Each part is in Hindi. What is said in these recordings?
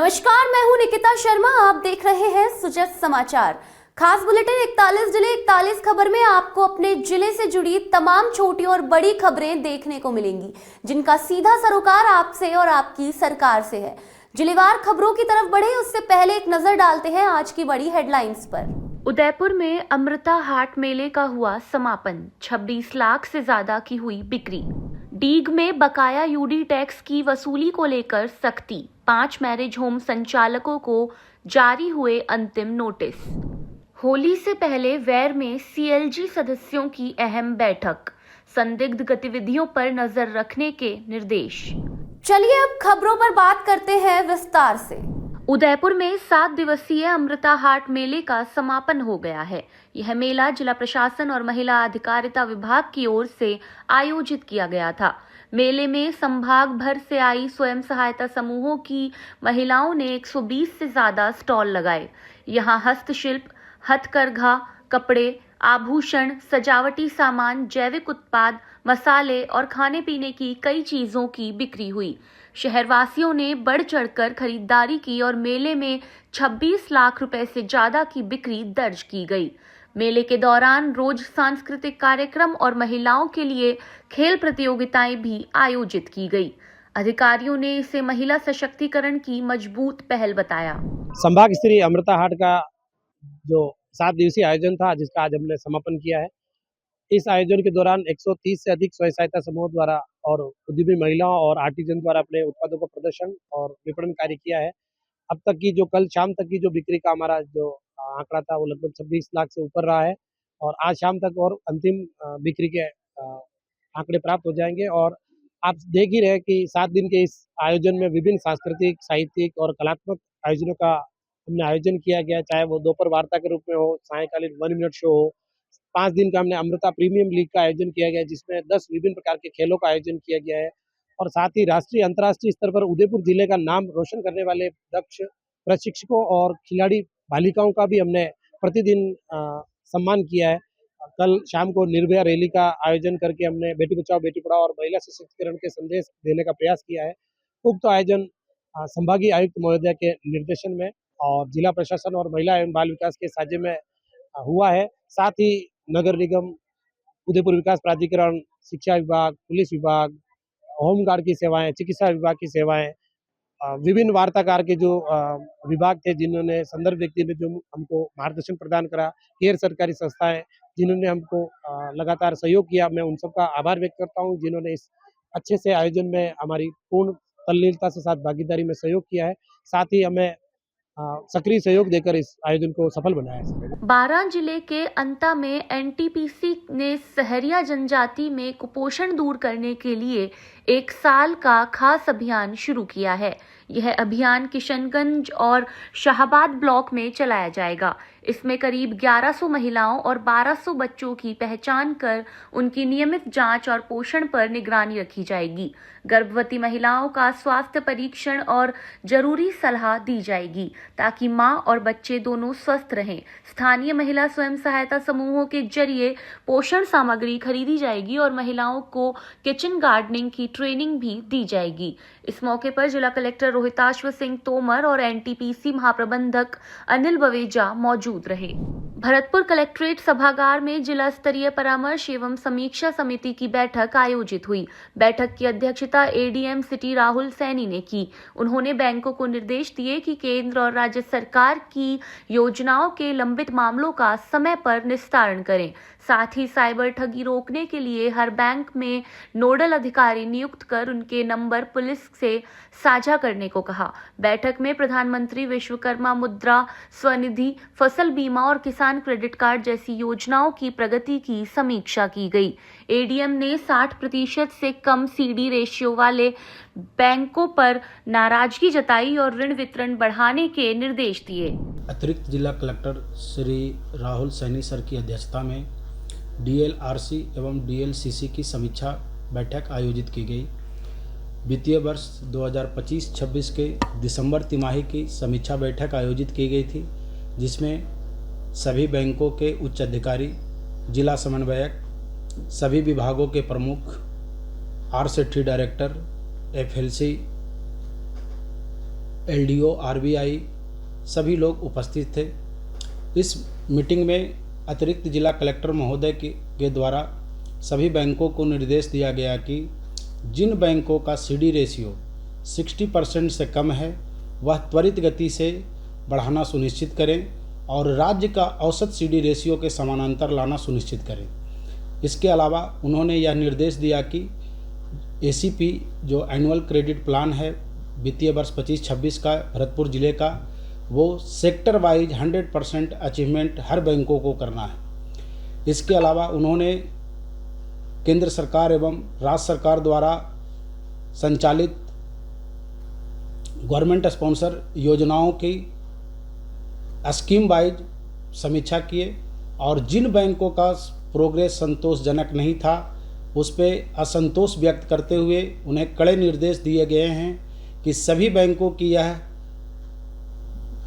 नमस्कार, मैं हूं निकिता शर्मा। आप देख रहे हैं सुजस समाचार। खास बुलेटिन 41 जिले 41 खबर में आपको अपने जिले से जुड़ी तमाम छोटी और बड़ी खबरें देखने को मिलेंगी, जिनका सीधा सरोकार आपसे और आपकी सरकार से है। जिलेवार खबरों की तरफ बढ़े उससे पहले एक नजर डालते हैं आज की बड़ी हेडलाइंस पर। उदयपुर में अमृता हाट मेले का हुआ समापन। 26 लाख से ज्यादा की हुई बिक्री। डीग में बकाया यूडी टैक्स की वसूली को लेकर सख्ती। 5 मैरिज होम संचालकों को जारी हुए अंतिम नोटिस। होली से पहले वैर में सीएलजी सदस्यों की अहम बैठक। संदिग्ध गतिविधियों पर नजर रखने के निर्देश। चलिए अब खबरों पर बात करते हैं विस्तार से। उदयपुर में 7 दिवसीय अमृता हाट मेले का समापन हो गया है। यह मेला जिला प्रशासन और महिला अधिकारिता विभाग की ओर से आयोजित किया गया था। मेले में संभाग भर से आई स्वयं सहायता समूहों की महिलाओं ने 120 से ज्यादा स्टॉल लगाए। यहां हस्तशिल्प, हथकरघा, कपड़े, आभूषण, सजावटी सामान, जैविक उत्पाद, मसाले और खाने पीने की कई चीजों की बिक्री हुई। शहरवासियों ने बढ़ चढ़कर खरीदारी की और मेले में 26 लाख रुपए से ज्यादा की बिक्री दर्ज की गई। मेले के दौरान रोज सांस्कृतिक कार्यक्रम और महिलाओं के लिए खेल प्रतियोगिताएं भी आयोजित की गई। अधिकारियों ने इसे महिला सशक्तिकरण की मजबूत पहल बताया। संभाग स्तरीय अमृता हाट का जो 7 दिवसीय आयोजन था, जिसका आज हमने समापन किया है। इस आयोजन के दौरान 130 से अधिक स्वयं सहायता समूह द्वारा और उद्यमी महिलाओं और आर्टिजन द्वारा अपने उत्पादों का प्रदर्शन और विपणन कार्य किया है। अब तक की जो कल शाम तक की जो बिक्री का हमारा जो आंकड़ा था, वो लगभग 26 लाख से ऊपर रहा है और आज शाम तक और अंतिम बिक्री के आंकड़े प्राप्त हो जाएंगे। और आप देख ही रहे कि 7 दिन के इस आयोजन में विभिन्न सांस्कृतिक, साहित्यिक और कलात्मक आयोजनों का हमने आयोजन किया गया, चाहे वो दोपहर वार्ता के रूप में हो, सायंकालीन 1 मिनट शो हो। 5 दिन का हमने अमृता प्रीमियम लीग का आयोजन किया गया, जिसमें 10 विभिन्न प्रकार के खेलों का आयोजन किया गया है और साथ ही राष्ट्रीय अंतर्राष्ट्रीय स्तर पर उदयपुर जिले का नाम रोशन करने वाले दक्ष प्रशिक्षकों और खिलाड़ी बालिकाओं का भी हमने प्रतिदिन सम्मान किया है। कल शाम को निर्भया रैली का आयोजन करके हमने बेटी बचाओ बेटी पढ़ाओ और महिला सशक्तिकरण के संदेश देने का प्रयास किया है। उक्त आयोजन संभागीय आयुक्त महोदय के निर्देशन में और जिला प्रशासन और महिला एवं बाल विकास के साझे में हुआ है। साथ ही नगर निगम, उदयपुर विकास प्राधिकरण, शिक्षा विभाग, पुलिस विभाग, होमगार्ड की सेवाएं, चिकित्सा विभाग की सेवाएं, विभिन्न वार्ताकार के जो विभाग थे, जिन्होंने संदर्भ व्यक्ति ने जो हमको मार्गदर्शन प्रदान करा, गैर सरकारी संस्थाएं जिन्होंने हमको लगातार सहयोग किया, मैं उन सबका आभार व्यक्त करता हूं, जिन्होंने इस अच्छे से आयोजन में हमारी पूर्ण तल्लीनता से साथ भागीदारी में सहयोग किया है। साथ ही हमें सक्रिय सहयोग देकर इस आयोजन को सफल बनाया है। बारां जिले के अंता में एनटीपीसी ने सहरिया जनजाति में कुपोषण दूर करने के लिए 1 साल का खास अभियान शुरू किया है। यह अभियान किशनगंज और शाहबाद ब्लॉक में चलाया जाएगा। इसमें करीब 1100 महिलाओं और 1200 बच्चों की पहचान कर उनकी नियमित जांच और पोषण पर निगरानी रखी जाएगी। गर्भवती महिलाओं का स्वास्थ्य परीक्षण और जरूरी सलाह दी जाएगी ताकि मां और बच्चे दोनों स्वस्थ रहें। स्थानीय महिला स्वयं सहायता समूहों के जरिए पोषण सामग्री खरीदी जाएगी और महिलाओं को किचन गार्डनिंग की ट्रेनिंग भी दी जाएगी। इस मौके पर जिला कलेक्टर रोहिताश्व सिंह तोमर और एनटीपीसी महाप्रबंधक अनिल बवेजा मौजूद रहे। भरतपुर कलेक्ट्रेट सभागार में जिला स्तरीय परामर्श एवं समीक्षा समिति की बैठक आयोजित हुई। बैठक की अध्यक्षता एडीएम सिटी राहुल सैनी ने की। उन्होंने बैंकों को निर्देश दिए कि केंद्र और राज्य सरकार की योजनाओं के लंबित मामलों का समय पर निस्तारण करें। साथ ही साइबर ठगी रोकने के लिए हर बैंक में नोडल अधिकारी नियुक्त कर उनके नंबर पुलिस से साझा करने को कहा। बैठक में प्रधानमंत्री विश्वकर्मा मुद्रा स्वनिधि, फसल बीमा और किसान क्रेडिट कार्ड जैसी योजनाओं की प्रगति की समीक्षा की गई। एडीएम ने 60% से कम सीडी रेशियो वाले बैंकों पर नाराजगी जताई और ऋण वितरण बढ़ाने के निर्देश दिए। अतिरिक्त जिला कलेक्टर श्री राहुल सैनी सर की अध्यक्षता में डीएलआरसी एवं डीएलसीसी की समीक्षा बैठक आयोजित की गई। वित्तीय वर्ष 2025-26 के दिसंबर तिमाही की समीक्षा बैठक आयोजित की गई थी, जिसमें सभी बैंकों के उच्च अधिकारी, जिला समन्वयक, सभी विभागों के प्रमुख, RSETI director, FLC LDO, RBI सभी लोग उपस्थित थे। इस मीटिंग में अतिरिक्त जिला कलेक्टर महोदय के द्वारा सभी बैंकों को निर्देश दिया गया कि जिन बैंकों का CD रेशियो 60% से कम है वह त्वरित गति से बढ़ाना सुनिश्चित करें और राज्य का औसत CD रेशियो के समानांतर लाना सुनिश्चित करें। इसके अलावा उन्होंने यह निर्देश दिया कि ACP जो एनुअल क्रेडिट प्लान है वित्तीय वर्ष 25-26 का भरतपुर जिले का, वो सेक्टर वाइज 100% अचीवमेंट हर बैंकों को करना है। इसके अलावा उन्होंने केंद्र सरकार एवं राज्य सरकार द्वारा संचालित गवर्नमेंट स्पॉन्सर योजनाओं की स्कीम वाइज समीक्षा किए और जिन बैंकों का प्रोग्रेस संतोषजनक नहीं था उस पर असंतोष व्यक्त करते हुए उन्हें कड़े निर्देश दिए गए हैं कि सभी बैंकों की यह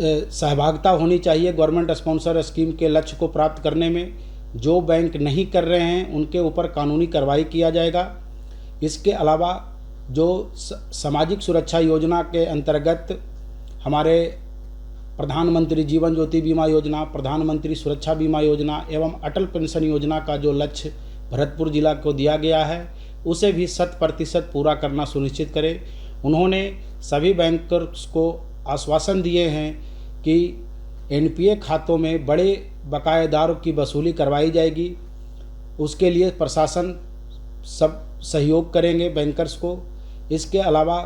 सहभागिता होनी चाहिए गवर्नमेंट स्पॉन्सर स्कीम के लक्ष्य को प्राप्त करने में। जो बैंक नहीं कर रहे हैं उनके ऊपर कानूनी कार्रवाई किया जाएगा। इसके अलावा जो सामाजिक सुरक्षा योजना के अंतर्गत हमारे प्रधानमंत्री जीवन ज्योति बीमा योजना, प्रधानमंत्री सुरक्षा बीमा योजना एवं अटल पेंशन योजना का जो लक्ष्य भरतपुर जिला को दिया गया है उसे भी 100% पूरा करना सुनिश्चित करें। उन्होंने सभी बैंकर्स को आश्वासन दिए हैं कि NPA खातों में बड़े बकायेदारों की वसूली करवाई जाएगी। उसके लिए प्रशासन सब सहयोग करेंगे बैंकर्स को। इसके अलावा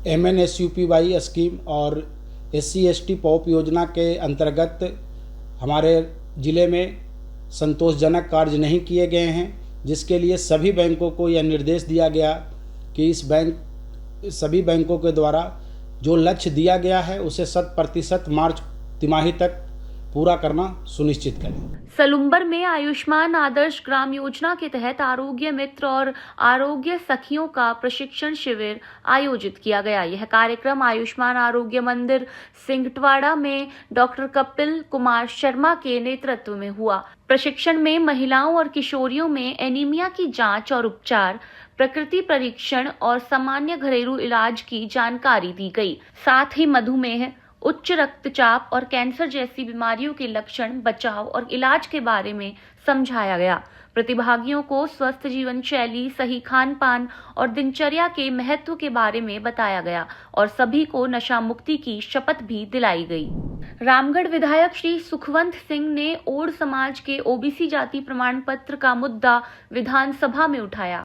MNSUPY स्कीम और SC/ST पॉप योजना के अंतर्गत हमारे ज़िले में संतोषजनक कार्य नहीं किए गए हैं, जिसके लिए सभी बैंकों को यह निर्देश दिया गया कि सभी बैंकों के द्वारा जो लक्ष्य दिया गया है उसे 100% मार्च तिमाही तक पूरा करना सुनिश्चित करें। सलुम्बर में आयुष्मान आदर्श ग्राम योजना के तहत आरोग्य मित्र और आरोग्य सखियों का प्रशिक्षण शिविर आयोजित किया गया। यह कार्यक्रम आयुष्मान आरोग्य मंदिर सिंगटवाड़ा में डॉक्टर कपिल कुमार शर्मा के नेतृत्व में हुआ। प्रशिक्षण में महिलाओं और किशोरियों में एनीमिया की जांच और उपचार, प्रकृति परीक्षण और सामान्य घरेलू इलाज की जानकारी दी गई। साथ ही मधुमेह, उच्च रक्तचाप और कैंसर जैसी बीमारियों के लक्षण, बचाव और इलाज के बारे में समझाया गया। प्रतिभागियों को स्वस्थ जीवन शैली, सही खान पान और दिनचर्या के महत्व के बारे में बताया गया और सभी को नशा मुक्ति की शपथ भी दिलाई गई। रामगढ़ विधायक श्री सुखवंत सिंह ने ओड समाज के OBC जाति प्रमाण पत्र का मुद्दा विधानसभा में उठाया।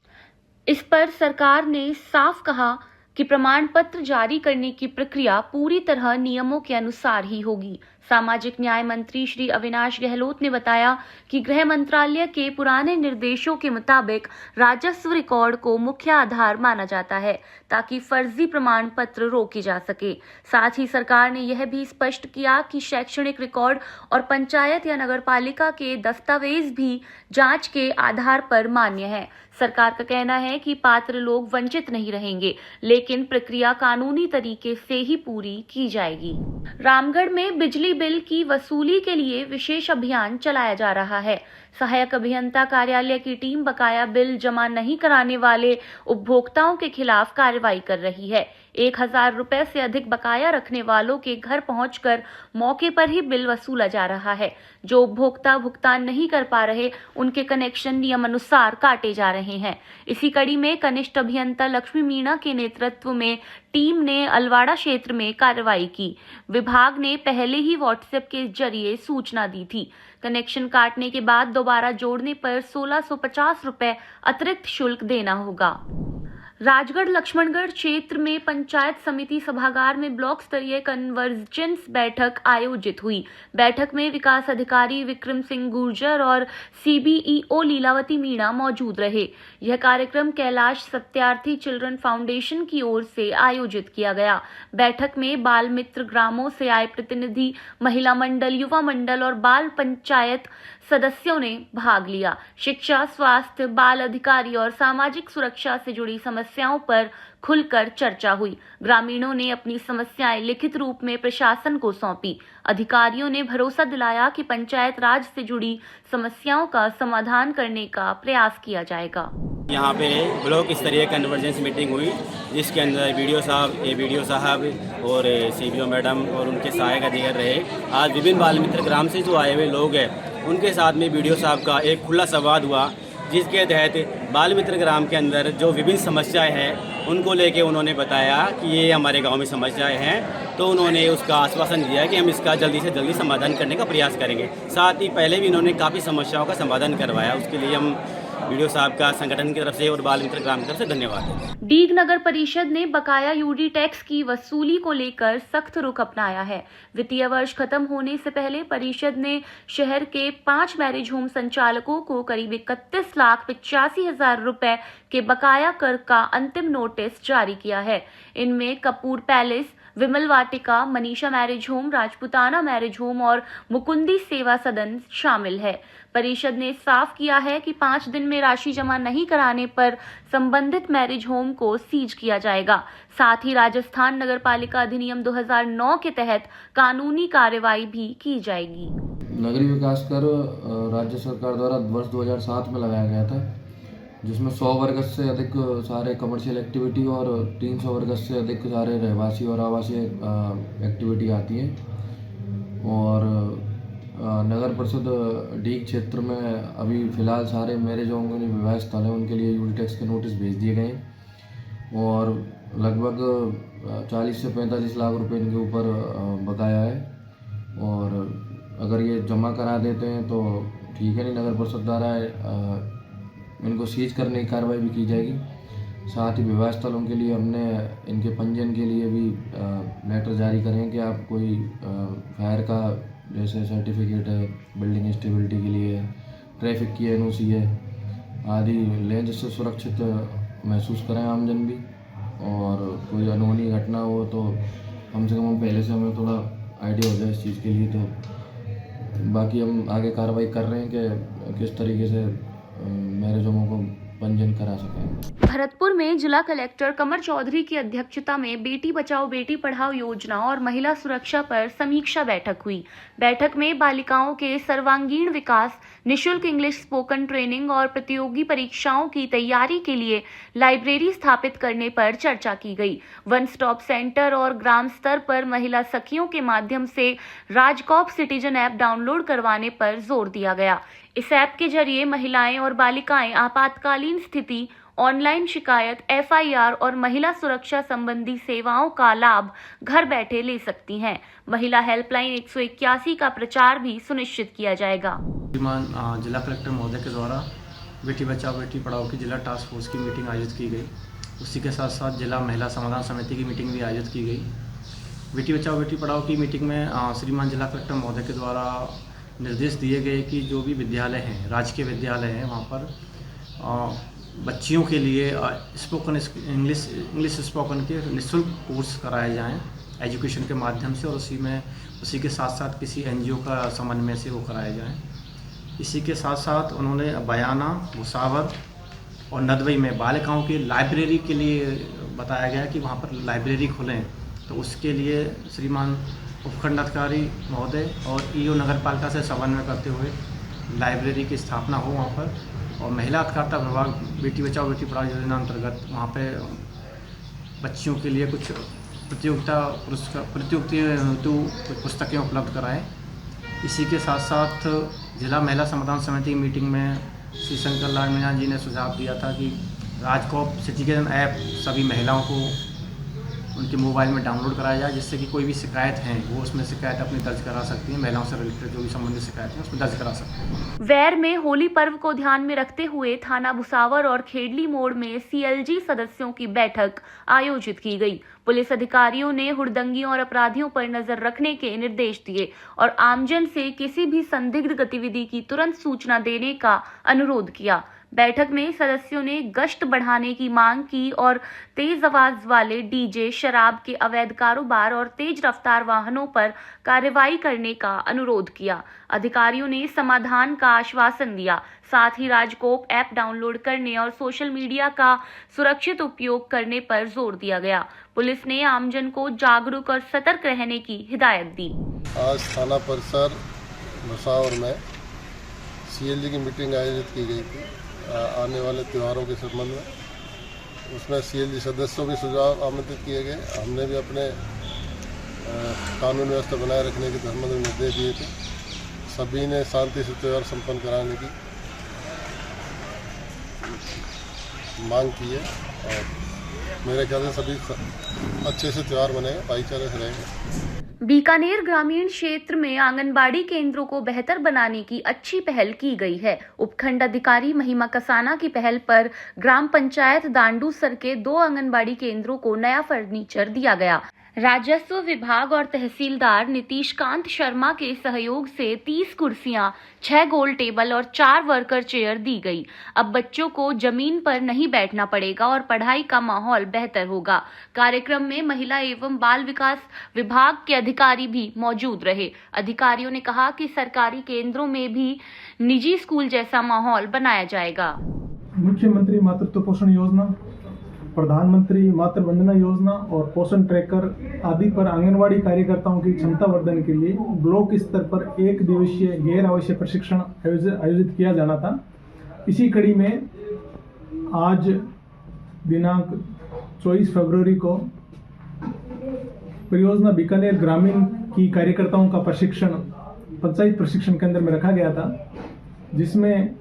इस पर सरकार ने साफ कहा कि प्रमाण पत्र जारी करने की प्रक्रिया पूरी तरह नियमों के अनुसार ही होगी। सामाजिक न्याय मंत्री श्री अविनाश गहलोत ने बताया कि गृह मंत्रालय के पुराने निर्देशों के मुताबिक राजस्व रिकॉर्ड को मुख्य आधार माना जाता है ताकि फर्जी प्रमाण पत्र रोके जा सके। साथ ही सरकार ने यह भी स्पष्ट किया कि शैक्षणिक रिकॉर्ड और पंचायत या नगरपालिका के दस्तावेज भी जांच के आधार पर मान्य है। सरकार का कहना है कि पात्र लोग वंचित नहीं रहेंगे, लेकिन प्रक्रिया कानूनी तरीके से ही पूरी की जाएगी। रामगढ़ में बिजली बिल की वसूली के लिए विशेष अभियान चलाया जा रहा है। सहायक अभियंता कार्यालय की टीम बकाया बिल जमा नहीं कराने वाले उपभोक्ताओं के खिलाफ कार्रवाई कर रही है। 1000 रुपए से अधिक बकाया रखने वालों के घर पहुंचकर मौके पर ही बिल वसूला जा रहा है। जो उपभोक्ता भुगतान नहीं कर पा रहे, उनके कनेक्शन नियमानुसार काटे जा रहे हैं। इसी कड़ी में कनिष्ठ अभियंता लक्ष्मी मीणा के नेतृत्व में टीम ने अलवाड़ा क्षेत्र में कार्रवाई की। विभाग ने पहले ही व्हाट्सएप के जरिए सूचना दी थी। कनेक्शन काटने के बाद दोबारा जोड़ने पर 1650 रुपए अतिरिक्त शुल्क देना होगा। राजगढ़ लक्ष्मणगढ़ क्षेत्र में पंचायत समिति सभागार में ब्लॉक स्तरीय कन्वर्जेंस बैठक आयोजित हुई। बैठक में विकास अधिकारी विक्रम सिंह गुर्जर और CBEO लीलावती मीणा मौजूद रहे। यह कार्यक्रम कैलाश सत्यार्थी चिल्ड्रन फाउंडेशन की ओर से आयोजित किया गया। बैठक में बाल मित्र ग्रामों से आए प्रतिनिधि, महिला मंडल, युवा मंडल और बाल पंचायत सदस्यों ने भाग लिया। शिक्षा, स्वास्थ्य, बाल अधिकारी और सामाजिक सुरक्षा से जुड़ी समस्याओं पर खुलकर चर्चा हुई। ग्रामीणों ने अपनी समस्याएं लिखित रूप में प्रशासन को सौंपी। अधिकारियों ने भरोसा दिलाया कि पंचायत राज से जुड़ी समस्याओं का समाधान करने का प्रयास किया जाएगा। यहाँ पे ब्लॉक स्तरीय कन्वर्जेंस मीटिंग हुई जिसके अंदर वीडियो साहब और सीबीओ मैडम और उनके सहायक अधिकारी रहे। आज विभिन्न बाल मित्र ग्राम से जो आए हुए लोग हैं उनके साथ में वीडियो साहब का एक खुला संवाद हुआ, जिसके तहत बाल मित्र ग्राम के अंदर जो विभिन्न समस्याएं हैं उनको लेके उन्होंने बताया कि ये हमारे गांव में समस्याएं हैं, तो उन्होंने उसका आश्वासन दिया कि हम इसका जल्दी से जल्दी समाधान करने का प्रयास करेंगे। साथ ही पहले भी इन्होंने काफ़ी समस्याओं का समाधान करवाया, उसके लिए हम वीडियो साहब का संगठन की तरफ से और बाल मित्र ग्राम की तरफ से धन्यवाद है। डीग नगर परिषद ने बकाया यूडी टैक्स की वसूली को लेकर सख्त रुख अपनाया है। वित्तीय वर्ष खत्म होने से पहले परिषद ने शहर के 5 मैरिज होम संचालकों को करीब 31,85,000 रुपए के बकाया कर का अंतिम नोटिस जारी किया है। इनमें Kapoor Palace, Vimal Vatika, Manisha Marriage Home, Rajputana Marriage Home और मुकुंदी सेवा सदन शामिल है। परिषद ने साफ किया है कि 5 दिन में राशि जमा नहीं कराने पर संबंधित मैरिज होम को सीज किया जाएगा। साथ ही राजस्थान नगर पालिका अधिनियम 2009 के तहत कानूनी कार्रवाई भी की जाएगी। नगरीय विकास कर राज्य सरकार द्वारा वर्ष 2007 में लगाया गया था, जिसमें 100 वर्ग से अधिक सारे कमर्शियल एक्टिविटी और 300 वर्ग से अधिक सारे रहवासी और आवासीय एक्टिविटी आती हैं। और नगर परिषद डीग क्षेत्र में अभी फ़िलहाल सारे मैरिज होम के विवाह स्थल हैं उनके लिए यूडी टैक्स के नोटिस भेज दिए गए हैं और लगभग 40 से 45 लाख रुपए इनके ऊपर बकाया है। और अगर ये जमा करा देते हैं तो ठीक है, नहीं नगर परिषद द्वारा इनको सीज करने की कार्रवाई भी की जाएगी। साथ ही विवाह स्थलों के लिए हमने इनके पंजीयन के लिए भी लेटर जारी करें कि आप कोई फायर का जैसे सर्टिफिकेट है, बिल्डिंग स्टेबिलिटी के लिए, ट्रैफिक की एनओसी है आदि लें, जिससे सुरक्षित महसूस करें आमजन भी। और कोई अनहोनी घटना हो तो कम से कम हम पहले से हमें थोड़ा आइडिया हो जाए इस चीज़ के लिए। तो बाकी हम आगे कार्रवाई कर रहे हैं कि किस तरीके से मैरिज होमों को पंजीयन करा सकें। भरतपुर में जिला कलेक्टर कमर चौधरी की अध्यक्षता में बेटी बचाओ बेटी पढ़ाओ योजना और महिला सुरक्षा पर समीक्षा बैठक हुई। बैठक में बालिकाओं के सर्वांगीण विकास, निशुल्क इंग्लिश स्पोकन ट्रेनिंग और प्रतियोगी परीक्षाओं की तैयारी के लिए लाइब्रेरी स्थापित करने पर चर्चा की गई। वन स्टॉप सेंटर और ग्राम स्तर पर महिला सखियों के माध्यम से राजकॉप सिटीजन ऐप डाउनलोड करवाने पर जोर दिया गया। इस ऐप के जरिए महिलाएं और बालिकाएं आपातकालीन स्थिति, ऑनलाइन शिकायत, FIR और महिला सुरक्षा संबंधी सेवाओं का लाभ घर बैठे ले सकती हैं। महिला हेल्पलाइन 181 का प्रचार भी सुनिश्चित किया जाएगा। जिला कलेक्टर महोदय के द्वारा बेटी बचाओ बेटी पढ़ाओ की जिला टास्क फोर्स की मीटिंग आयोजित की गई। उसी के साथ साथ जिला महिला समाधान समिति की मीटिंग भी आयोजित की गई। बेटी बचाओ बेटी पढ़ाओ की मीटिंग में श्रीमान जिला कलेक्टर महोदय के द्वारा निर्देश दिए गए कि जो भी विद्यालय हैं, राजकीय विद्यालय हैं, वहाँ पर बच्चियों के लिए स्पोकन इंग्लिश स्पोकन के निःशुल्क कोर्स कराए जाएं एजुकेशन के माध्यम से, और उसी के साथ साथ किसी NGO का समन्वय से वो कराए जाएं। इसी के साथ साथ उन्होंने बयाना, भुसावर और नदवई में बालिकाओं की लाइब्रेरी के लिए बताया गया कि वहाँ पर लाइब्रेरी खोलें। तो उसके लिए श्रीमान उपखंडाधिकारी महोदय और EO नगर पालिका से समन्वय करते हुए लाइब्रेरी की स्थापना हो वहाँ पर। और महिला अधिकारिता विभाग बेटी बचाओ बेटी पढ़ाओ योजना अंतर्गत वहाँ पे बच्चियों के लिए कुछ प्रतियोगिता हेतु पुस्तकें उपलब्ध कराएं। इसी के साथ साथ जिला महिला समाधान समिति की मीटिंग में श्री शंकर लाल मीणा जी ने सुझाव दिया था कि राजकॉप सिटीजन ऐप सभी महिलाओं को उनके मोबाइल में डाउनलोड कराया जाए, जिससे कि कोई भी शिकायत है वो उसमें शिकायत अपनी दर्ज करा सकती है। महिलाओं से रिलेटेड जो भी संबंधित शिकायत है उसमें दर्ज करा सकते हैं। वैर में होली पर्व को ध्यान में रखते हुए थाना भुसावर और खेडली मोड़ में CLG सदस्यों की बैठक आयोजित की गई। पुलिस अधिकारियों ने हुड़दंगियों और अपराधियों पर नजर रखने के निर्देश दिए और आमजन से किसी भी संदिग्ध गतिविधि की तुरंत सूचना देने का अनुरोध किया। बैठक में सदस्यों ने गश्त बढ़ाने की मांग की और तेज आवाज वाले DJ, शराब के अवैध कारोबार और तेज रफ्तार वाहनों पर कार्रवाई करने का अनुरोध किया। अधिकारियों ने समाधान का आश्वासन दिया। साथ ही राजकोप ऐप डाउनलोड करने और सोशल मीडिया का सुरक्षित उपयोग करने पर जोर दिया गया। पुलिस ने आमजन को जागरूक और सतर्क रहने की हिदायत दी। आज थाना परिसर भुसावर में CLG की मीटिंग आयोजित की गई थी। आने वाले त्योहारों के संबंध में। उसमें CLG सदस्यों के सुझाव आमंत्रित किए गए। हमने भी अपने कानून व्यवस्था बनाए रखने के संबंध में निर्देश दिए थे। सभी ने शांति से त्यौहार संपन्न कराने की मांग की है और मेरे ख्याल से सभी अच्छे से त्यौहार मनाएंगे, भाईचारे से रहेंगे। बीकानेर ग्रामीण क्षेत्र में आंगनबाड़ी केंद्रों को बेहतर बनाने की अच्छी पहल की गई है। उपखंड अधिकारी महिमा कसाना की पहल पर ग्राम पंचायत दांडूसर के 2 आंगनबाड़ी केंद्रों को नया फर्नीचर दिया गया। राजस्व विभाग और तहसीलदार नीतीश कांत शर्मा के सहयोग से 30 कुर्सियां, 6 गोल टेबल और 4 वर्कर चेयर दी गई। अब बच्चों को जमीन पर नहीं बैठना पड़ेगा और पढ़ाई का माहौल बेहतर होगा। कार्यक्रम में महिला एवं बाल विकास विभाग के अधिकारी भी मौजूद रहे। अधिकारियों ने कहा कि सरकारी केंद्रों में भी निजी स्कूल जैसा माहौल बनाया जाएगा। मुख्यमंत्री मातृत्व पोषण योजना, प्रधानमंत्री मातृ वंदना योजना और पोषण ट्रैकर आदि पर आंगनवाड़ी कार्यकर्ताओं की क्षमता वर्धन के लिए ब्लॉक स्तर पर 1 दिवसीय गैर आवश्यक प्रशिक्षण आयोजित किया जाना था। इसी कड़ी में आज दिनांक 24 फरवरी को परियोजना बीकानेर ग्रामीण की कार्यकर्ताओं का प्रशिक्षण पंचायत प्रशिक्षण केंद्र में रखा गया था, जिसमें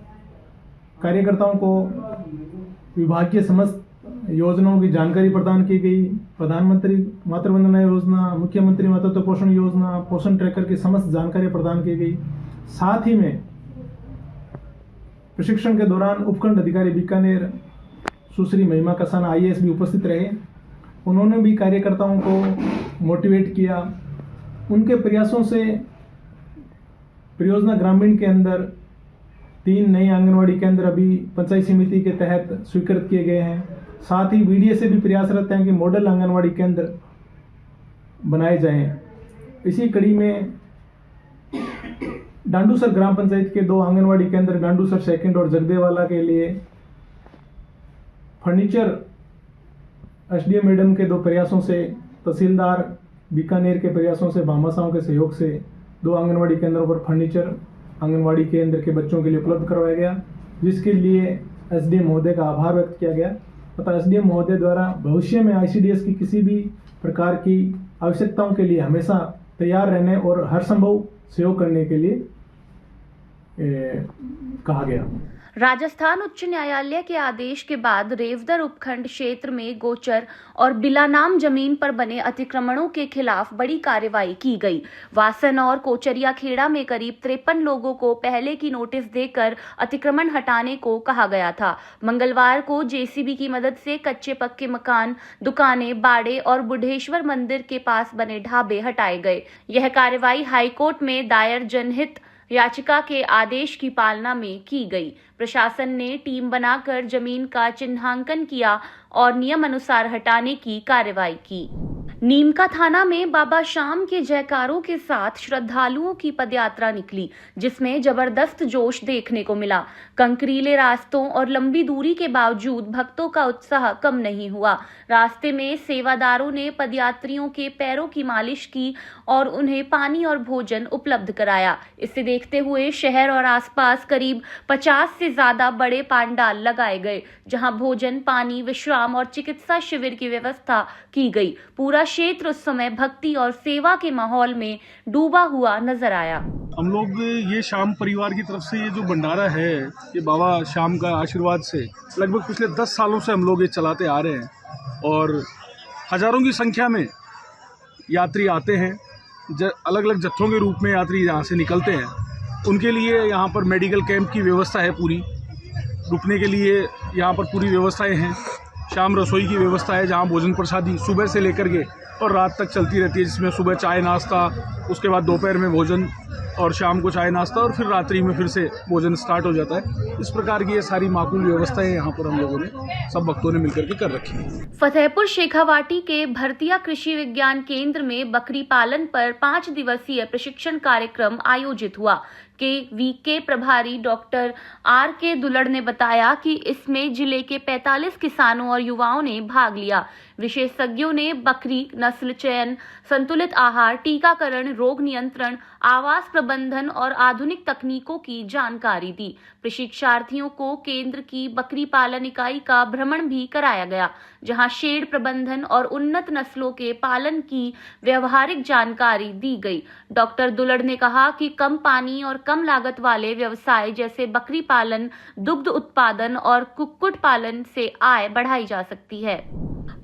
कार्यकर्ताओं को विभागीय समस्त योजनाओं की जानकारी प्रदान की गई। प्रधानमंत्री मातृ वंदना योजना, मुख्यमंत्री मातृत्व पोषण योजना, पोषण ट्रैकर की समस्त जानकारी प्रदान की गई। साथ ही में प्रशिक्षण के दौरान उपखंड अधिकारी बीकानेर सुश्री महिमा कसाना IAS भी उपस्थित रहे। उन्होंने भी कार्यकर्ताओं को मोटिवेट किया। उनके प्रयासों से परियोजना ग्रामीण के अंदर 3 नए आंगनवाड़ी केंद्र अभी पंचायत समिति के तहत स्वीकृत किए गए हैं। साथ ही BDA से भी प्रयासरत हैं कि मॉडल आंगनवाड़ी केंद्र बनाए जाएं। इसी कड़ी में डांडूसर ग्राम पंचायत के 2 आंगनवाड़ी केंद्र डांडूसर सेकंड और जगदेवाला के लिए फर्नीचर SDM मैडम के 2 प्रयासों से, तहसीलदार बीकानेर के प्रयासों से, भामाशाहों के सहयोग से 2 आंगनवाड़ी केंद्रों पर फर्नीचर आंगनवाड़ी केंद्र के बच्चों के लिए उपलब्ध करवाया गया, जिसके लिए SDM महोदय का आभार व्यक्त किया गया तथा SDM महोदय द्वारा भविष्य में ICDS की किसी भी प्रकार की आवश्यकताओं के लिए हमेशा तैयार रहने और हर संभव सहयोग करने के लिए कहा गया। राजस्थान उच्च न्यायालय के आदेश के बाद रेवदर उपखंड क्षेत्र में गोचर और बिलानाम जमीन पर बने अतिक्रमणों के खिलाफ बड़ी कार्रवाई की गई। वासन और कोचरिया खेड़ा में करीब 53 लोगों को पहले की नोटिस देकर अतिक्रमण हटाने को कहा गया था। मंगलवार को JCB की मदद से कच्चे पक्के मकान, दुकानें, बाड़े और बुढ़ेश्वर मंदिर के पास बने ढाबे हटाए गए। यह कार्रवाई हाईकोर्ट में दायर जनहित याचिका के आदेश की पालना में की गई। प्रशासन ने टीम बनाकर जमीन का चिन्हांकन किया और नियम अनुसार हटाने की कार्रवाई की। नीमका थाना में बाबा श्याम के जयकारों के साथ श्रद्धालुओं की पदयात्रा निकली, जिसमें जबरदस्त जोश देखने को मिला। कंकरीले रास्तों और लंबी दूरी के बावजूद भक्तों का उत्साह कम नहीं हुआ। रास्ते में सेवादारों ने पदयात्रियों के पैरों की मालिश की और उन्हें पानी और भोजन उपलब्ध कराया। इसे देखते हुए शहर और आसपास करीब 50 से ज्यादा बड़े पांडाल लगाए गए, जहां भोजन, पानी, विश्राम और चिकित्सा शिविर की व्यवस्था की गई। पूरा क्षेत्र उस समय भक्ति और सेवा के माहौल में डूबा हुआ नजर आया। हम लोग ये श्याम परिवार की तरफ से ये जो भंडारा है, ये बाबा श्याम का आशीर्वाद से लगभग पिछले 10 सालों से हम लोग ये चलाते आ रहे हैं और हजारों की संख्या में यात्री आते हैं। अलग अलग जत्थों के रूप में यात्री यहाँ से निकलते हैं। उनके लिए यहाँ पर मेडिकल कैंप की व्यवस्था है, पूरी रुकने के लिए यहाँ पर पूरी व्यवस्थाएं हैं। शाम रसोई की व्यवस्था है, जहाँ भोजन प्रसादी सुबह से लेकर के और रात तक चलती रहती है, जिसमें सुबह चाय नाश्ता, उसके बाद दोपहर में भोजन और शाम को चाय नाश्ता और फिर रात्रि में फिर से भोजन स्टार्ट हो जाता है। इस प्रकार की ये सारी माकूल व्यवस्थाएं यहाँ पर हम लोगों ने, सब भक्तों ने मिलकर के कर रखी है। फतेहपुर शेखावाटी के भरतिया कृषि विज्ञान केंद्र में बकरी पालन पर 5 दिवसीय प्रशिक्षण कार्यक्रम आयोजित हुआ। KVK प्रभारी डॉक्टर RK दुलड़ ने बताया कि इसमें जिले के 45 किसानों और युवाओं ने भाग लिया। विशेषज्ञों ने बकरी नस्ल चयन, संतुलित आहार, टीकाकरण, रोग नियंत्रण, आवास प्रबंधन और आधुनिक तकनीकों की जानकारी दी। प्रशिक्षार्थियों को केंद्र की बकरी पालन इकाई का भ्रमण भी कराया गया, जहां शेड प्रबंधन और उन्नत नस्लों के पालन की व्यवहारिक जानकारी दी गई। डॉक्टर दुलड़ ने कहा कि कम पानी और कम लागत वाले व्यवसाय जैसे बकरी पालन, दुग्ध उत्पादन और कुक्कुट पालन से आय बढ़ाई जा सकती है।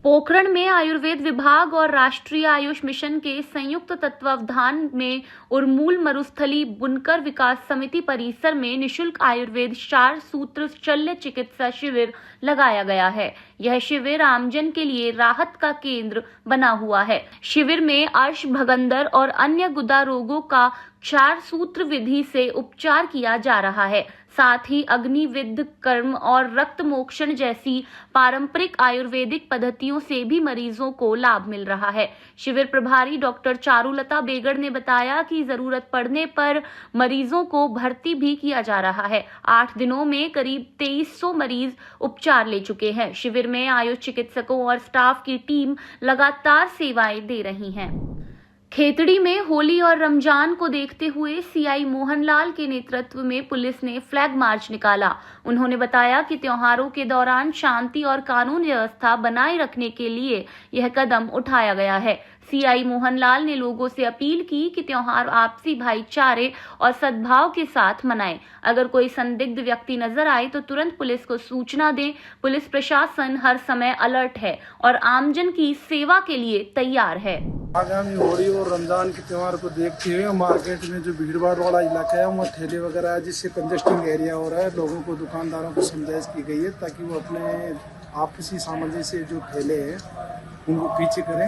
पोखरण में आयुर्वेद विभाग और राष्ट्रीय आयुष मिशन के संयुक्त तत्वावधान में उर्मूल मरुस्थली बुनकर विकास समिति परिसर में निशुल्क आयुर्वेद 4 सूत्र शल्य चिकित्सा शिविर लगाया गया है। यह शिविर आमजन के लिए राहत का केंद्र बना हुआ है। शिविर में अर्श, भगंदर और अन्य गुदा रोगों का 4 सूत्र विधि से उपचार किया जा रहा है। साथ ही अग्निविद्ध कर्म और रक्त मोक्षण जैसी पारंपरिक आयुर्वेदिक पद्धतियों से भी मरीजों को लाभ मिल रहा है। शिविर प्रभारी डॉक्टर चारुलता बेगड़ ने बताया कि जरूरत पड़ने पर मरीजों को भर्ती भी किया जा रहा है। 8 दिनों में करीब 2300 मरीज उपचार ले चुके हैं। शिविर में आयुष चिकित्सकों और स्टाफ की टीम लगातार सेवाएं दे रही हैं। खेतड़ी में होली और रमजान को देखते हुए सीआई मोहनलाल के नेतृत्व में पुलिस ने फ्लैग मार्च निकाला। उन्होंने बताया कि त्योहारों के दौरान शांति और कानून व्यवस्था बनाए रखने के लिए यह कदम उठाया गया है। सीआई मोहनलाल ने लोगों से अपील की कि त्योहार आपसी भाईचारे और सद्भाव के साथ मनाएं। अगर कोई संदिग्ध व्यक्ति नजर आए तो तुरंत पुलिस को सूचना दें। पुलिस प्रशासन हर समय अलर्ट है और आमजन की सेवा के लिए तैयार है। आगामी होली और रमजान के त्यौहार को देखते हुए मार्केट में जो भीड़ भाड़ वाला इलाका है वहाँ ठेले वगैरह है, जिससे कंजेस्टिंग एरिया हो रहा है। लोगों को, दुकानदारों को समझाइश की गई है ताकि वो अपने आपसी सामंजस्य से जो ठेले हैं उनको पीछे करें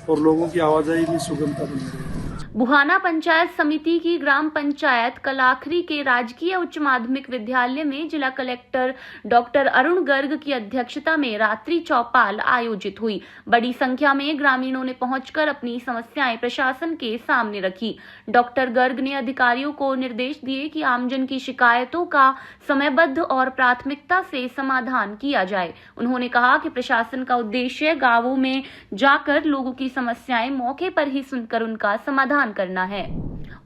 और लोगों की आवाजाही में सुगमता बनी रहे। बुहाना पंचायत समिति की ग्राम पंचायत कलाखरी के राजकीय उच्च माध्यमिक विद्यालय में जिला कलेक्टर डॉक्टर अरुण गर्ग की अध्यक्षता में रात्रि चौपाल आयोजित हुई। बड़ी संख्या में ग्रामीणों ने पहुंचकर अपनी समस्याएं प्रशासन के सामने रखी। डॉक्टर गर्ग ने अधिकारियों को निर्देश दिए कि आमजन की शिकायतों का समयबद्ध और प्राथमिकता से समाधान किया जाए। उन्होंने कहा कि प्रशासन का उद्देश्य गांवों में जाकर लोगों की समस्याएं मौके पर ही सुनकर उनका समाधान करना है।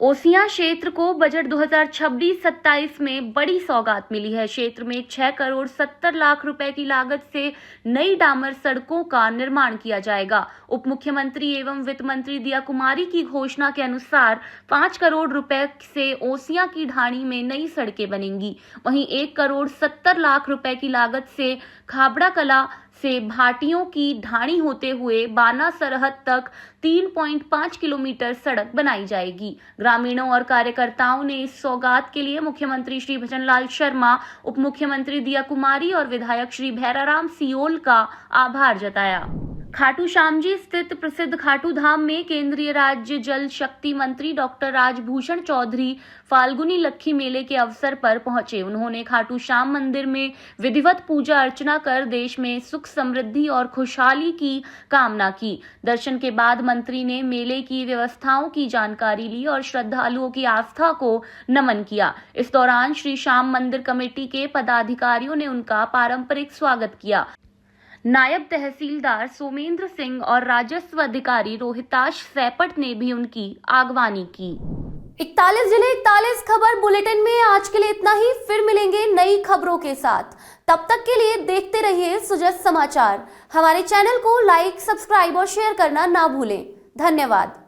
ओसियां क्षेत्र को बजट 2026-27 में बड़ी सौगात मिली है। क्षेत्र में 6 करोड़ 70 लाख रुपए की लागत से नई डामर सड़कों का निर्माण किया जाएगा। उप मुख्यमंत्री एवं वित्त मंत्री दिया कुमारी की घोषणा के अनुसार 5 करोड़ रुपए से ओसियां की ढाणी में नई सड़कें बनेंगी। वहीं 1 करोड़ 70 लाख रुपए की लागत से खाबड़ा कला से भाटियों की ढाणी होते हुए बाना सरहद तक 3.5 किलोमीटर सड़क बनाई जाएगी। ग्रामीणों और कार्यकर्ताओं ने इस सौगात के लिए मुख्यमंत्री श्री भजनलाल शर्मा, उप मुख्यमंत्री दिया कुमारी और विधायक श्री भैराराम सियोल का आभार जताया। खाटू श्यामजी स्थित प्रसिद्ध खाटू धाम में केंद्रीय राज्य जल शक्ति मंत्री डॉक्टर राजभूषण चौधरी फाल्गुनी लक्खी मेले के अवसर पर पहुंचे। उन्होंने खाटू श्याम मंदिर में विधिवत पूजा अर्चना कर देश में सुख, समृद्धि और खुशहाली की कामना की। दर्शन के बाद मंत्री ने मेले की व्यवस्थाओं की जानकारी ली और श्रद्धालुओं की आस्था को नमन किया। इस दौरान श्री श्याम मंदिर कमेटी के पदाधिकारियों ने उनका पारंपरिक स्वागत किया। नायब तहसीलदार सोमेंद्र सिंह और राजस्व अधिकारी रोहिताश सैपट ने भी उनकी आगवानी की। 41 जिले 41 खबर बुलेटिन में आज के लिए इतना ही। फिर मिलेंगे नई खबरों के साथ। तब तक के लिए देखते रहिए सुजस समाचार। हमारे चैनल को लाइक, सब्सक्राइब और शेयर करना ना भूलें। धन्यवाद।